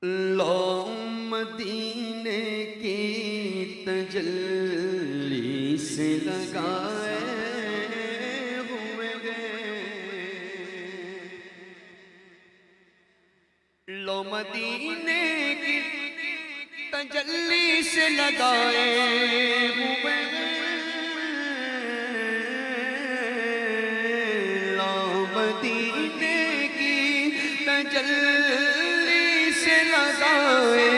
لو مدینے کی تجلی سے لگائے ہوئے گئے، لو مدینے کی تجلی سے لگائے ہوئے گئے، لو مدینے کی تجلی سے لگائے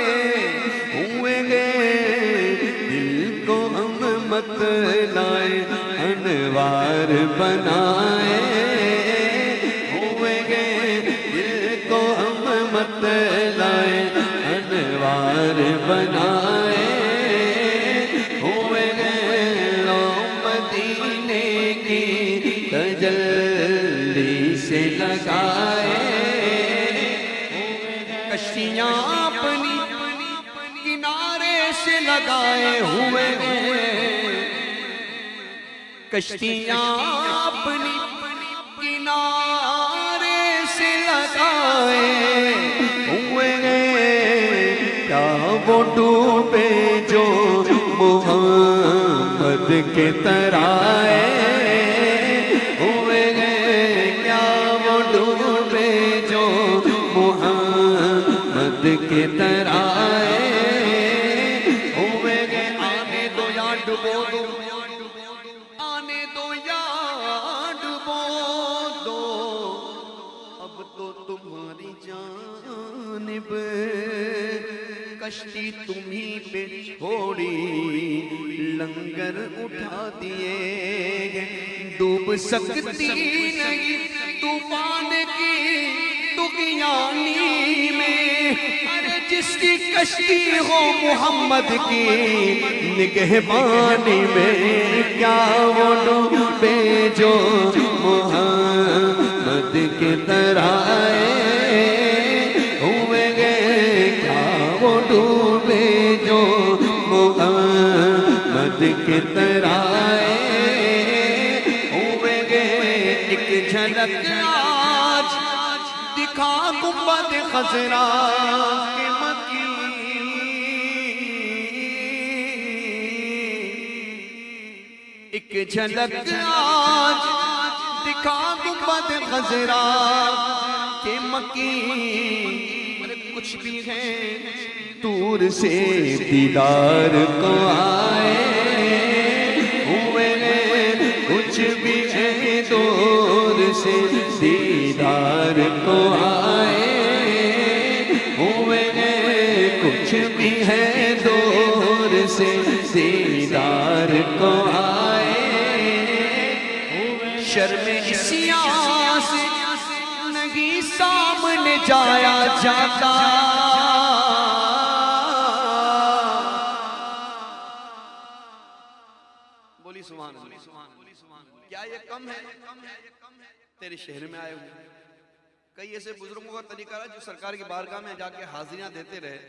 ہوئے گئے، دل کو ہم مت لائے انوار بنائے ہوئے گئے، دل کو ہم مت لائے انوار بنائے ہوئے گئے، لو مدینے کی تجلی سے لگائے، کشتیاں اپنی کنارے سے لگائے ہوئے گئے، کشتیاں اپنی کنارے سے لگائے ہوئے گئے، کیا وہ ڈوبے جو محمد کے ترائے ہوئے گئے، کیا وہ ڈوبے جو محمد کے ترائے ہوئے گئے، آنے دو یا ڈبو دو، آنے دو یا ڈبو دو، اب تو تمہاری جانب کشتی تمہیں پہ چھوڑی، لنگر اٹھا دیے، ڈوب سکتی نہیں طوفان کی طغیانی میں، ارے جس کی کشتی ہو محمد کی نگہبانی میں، کیا وہ ڈوبے جو محمد کے ترائے ہوئے گئے، کیا وہ ڈوبے جو محمد کے ترائے ہوئے گئے، ایک جھلک آج دکھا گنبد خضرا کے مکی، ایک جھلک آج دکھا گنبد خضرا کے مکی، کچھ بھی ہے دور سے دیدار کو آئے ہوئے گئے، کچھ بھی ہے دور سے دیدار کو آئے ہوئے گئے، کچھ بھی ہے دور سے دیدار کو آئے، شرم عصیاں سے نہیں سامنے جایا جاتا، بولی سبحان اللہ، کیا یہ کم ہے تیرے شہر میں آئے ہوئے؟ کئی ایسے بزرگوں کا طریقہ رہا جو سرکار کی بارگاہ میں جا کے حاضریاں دیتے رہے،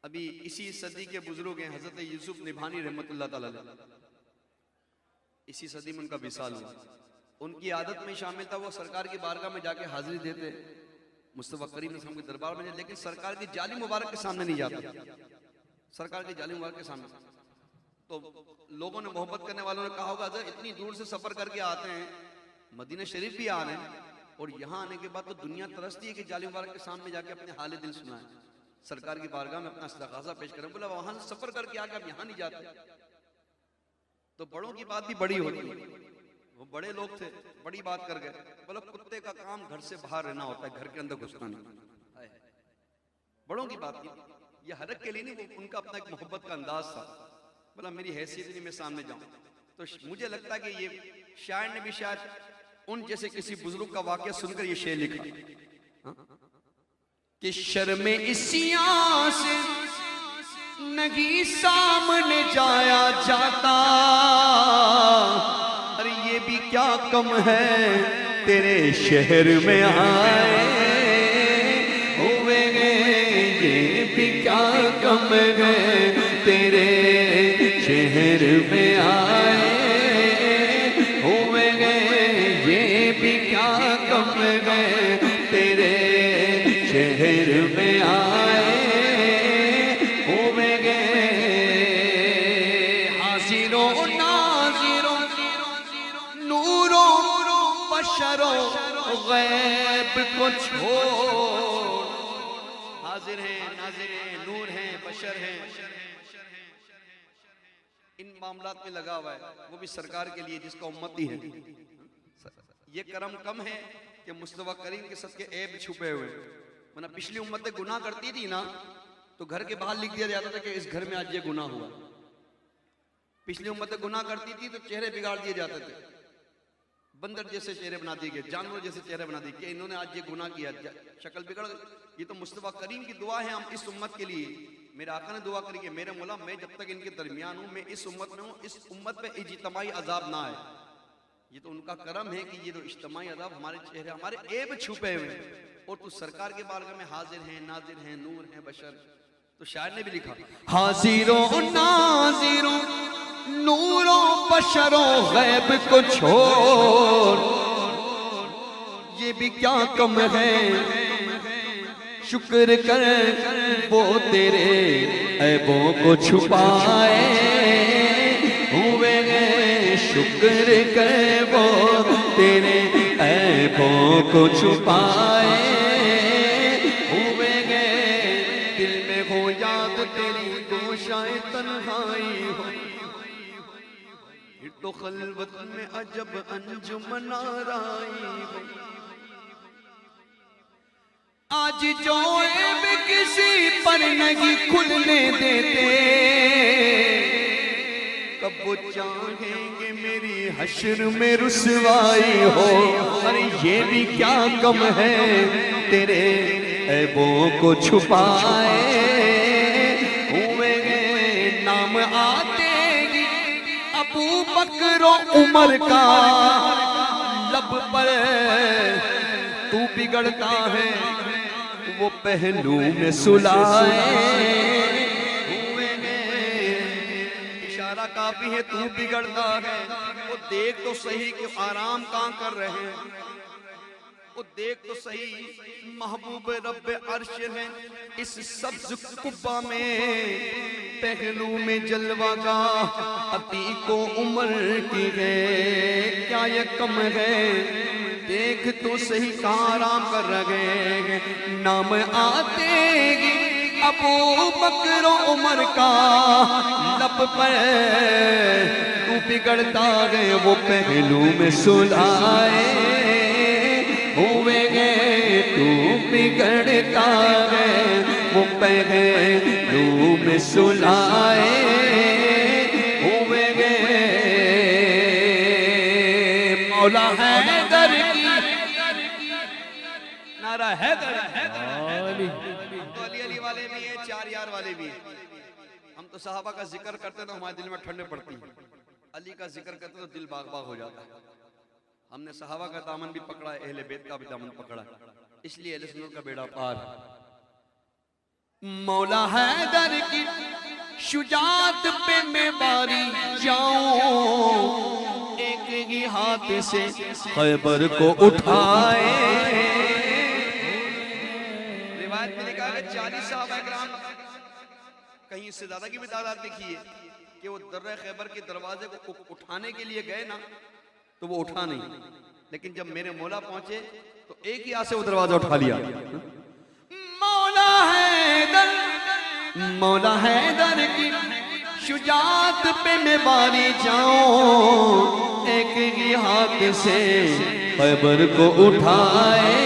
ابھی اسی صدی کے بزرگ ہیں حضرت یوسف نبھانی رحمت اللہ تعالیٰ، اسی صدی میں ان کا وصال ہوا، ان کی عادت میں شامل تھا وہ سرکار کی بارگاہ میں جا کے حاضری دیتے مصطفیٰ کریم صلی اللہ علیہ وسلم کے دربار میں، لیکن سرکار کی جالی مبارک کے سامنے نہیں جاتا، سرکار کی جالی مبارک کے سامنے، تو لوگوں نے محبت کرنے والوں نے کہا ہوگا حضرت اتنی دور سے سفر کر کے آتے ہیں، مدینہ شریف بھی آ رہے ہیں، اور یہاں آنے کے بعد تو دنیا ترستی ہے کہ جالی مبارک کے سامنے جا کے اپنے حال دل سنائیں، سرکار کی بارگاہ میں اپنا استغاثہ پیش کریں، بولا وہاں سے سفر کر کے آ کے اب یہاں نہیں جاتے، تو بڑوں کی بات بھی بڑی ہوتی ہے، وہ بڑے لوگ تھے بڑی بات کر گئے، بولا کتے کا کام گھر سے باہر رہنا ہوتا ہے، گھر کے اندر گھسنا نہیں، بڑوں کی بات یہ حرک کے لیے نہیں، وہ ان کا اپنا ایک محبت کا انداز تھا، بولا میری حیثیت نہیں میں سامنے جاؤں، تو مجھے لگتا ہے کہ یہ شاعر نے بھی شاید ان جیسے کسی بزرگ کا واقعہ سن کر یہ شعر لکھا کہ شرم عصیاں سے نہیں سامنے جایا جاتا، ارے یہ بھی کیا کم ہے تیرے شہر میں آئے ہوئے گئے، یہ بھی کیا کم ہے تیرے شہر میں آئے ہوئے گئے، یہ بھی کیا کم ہے تیرے شہر میں آئے غیب کو چھوڑ، حاضر ہیں ناظر ہیں نور ہیں بشر ہیں، ان معاملات میں لگا ہوا ہے، وہ بھی سرکار کے لیے جس کا امتی ہے۔ یہ کرم کم ہے کہ مصطفیٰ کریم کے صدقے عیب چھپے ہوئے، ورنہ پچھلی امتیں گناہ کرتی تھی نا تو گھر کے باہر لکھ دیا جاتا تھا کہ اس گھر میں آج یہ گناہ ہوا۔ پچھلی امتیں گناہ کرتی تھی تو چہرے بگاڑ دیے جاتے تھے، بندر جیسے چہرے بنا دیے گئے، جانور جیسے چہرے بنا دیے کہ انہوں نے آج یہ گناہ کیا، شکل بگڑ گئی۔ یہ تو مصطفیٰ کریم کی دعا ہے ہم اس امت کے لیے۔ میرے آقا نے دعا کری کہ میرے مولا میں جب تک ان کے درمیان ہوں، میں اس امت میں ہوں، اس امت پہ اجتماعی عذاب نہ آئے۔ یہ تو ان کا کرم ہے کہ یہ تو اجتماعی عذاب ہمارے چہرے ہمارے عیب چھپے ہوئے، اور تو سرکار کے بارگاہ میں حاضر ہیں ناظر ہیں نور ہیں بشر۔ تو شاعر نے بھی لکھا حاضروں ناظروں نوروں بشروں غیب کو چھوڑ، یہ بھی کیا کم ہے شکر کر وہ تیرے عیبوں کو چھپائے ہوئے گئے، شکر کر وہ تیرے عیبوں کو چھپائے ہوئے گئے، دل میں ہو یاد تیری گوشائے تنہائی ہو، پھر تو خلوت میں عجب انجمن آرائی ہو، آج جو عیب کسی پر نہیں کھلنے دیتے، کب وہ چاہیں گے میری حشر میں رسوائی ہو، ارے یہ بھی کیا کم ہے تیرے عیبوں کو چھپائے ہوئے گئے، نام آتے گی ابو بکر و عمر کا لب پر، تو بگڑتا ہے وہ پہلو میں سلائے ہوئے گئے، اشارہ کافی ہے تو بگڑتا ہے، وہ دیکھ تو صحیح کہ آرام کہاں کر رہے ہیں، وہ دیکھ تو صحیح محبوب رب عرش ہے اس سبز قبہ میں، پہلو میں جلوہ گاہ عتیق و عمر کی ہے، کیا یہ کم ہے دیکھ تو صحیح کہاں آرام کر رہے ہیں، نام آتے گی ابو بکر و عمر کا لب پر، تو بگڑتا گئے وہ پہلو میں سلائے ہوئے گئے، تو بگڑتا گئے وہ پہلو میں سلائے ہوئے گئے، مولا حیدر نعرہ حیدر، ہم تو علی علی والے بھی ہیں، چار یار والے بھی ہیں، ہم تو صحابہ کا ذکر کرتے تو ہمارے دل میں ٹھنڈے پڑتی ہیں، علی کا ذکر کرتے تو دل باغ باغ ہو جاتا ہے۔ ہم نے صحابہ کا دامن بھی پکڑا ہے، اہل بیت کا بھی دامن پکڑا ہے، اس لیے اہل سنت کا بیڑا پار ہے۔ مولا حیدر کی شجاعت پہ میں باری جاؤں، ایک ہی ہاتھ سے خیبر کو اٹھائے، روایت میں لکھا ہے کہ 40 صحابہ اکرام، کہیں اس سے زیادہ کی بھی تعداد لکھی ہے کہ وہ درہ خیبر کے دروازے کو اٹھانے کے لیے گئے نا تو وہ اٹھا نہیں، لیکن جب میرے مولا پہنچے تو ایک ہی ہاتھ سے وہ دروازہ اٹھا لیا۔ مولا حیدر کی شجاعت پہ میں باری جاؤں، ایک ہی ہاتھ سے خیبر کو اٹھائے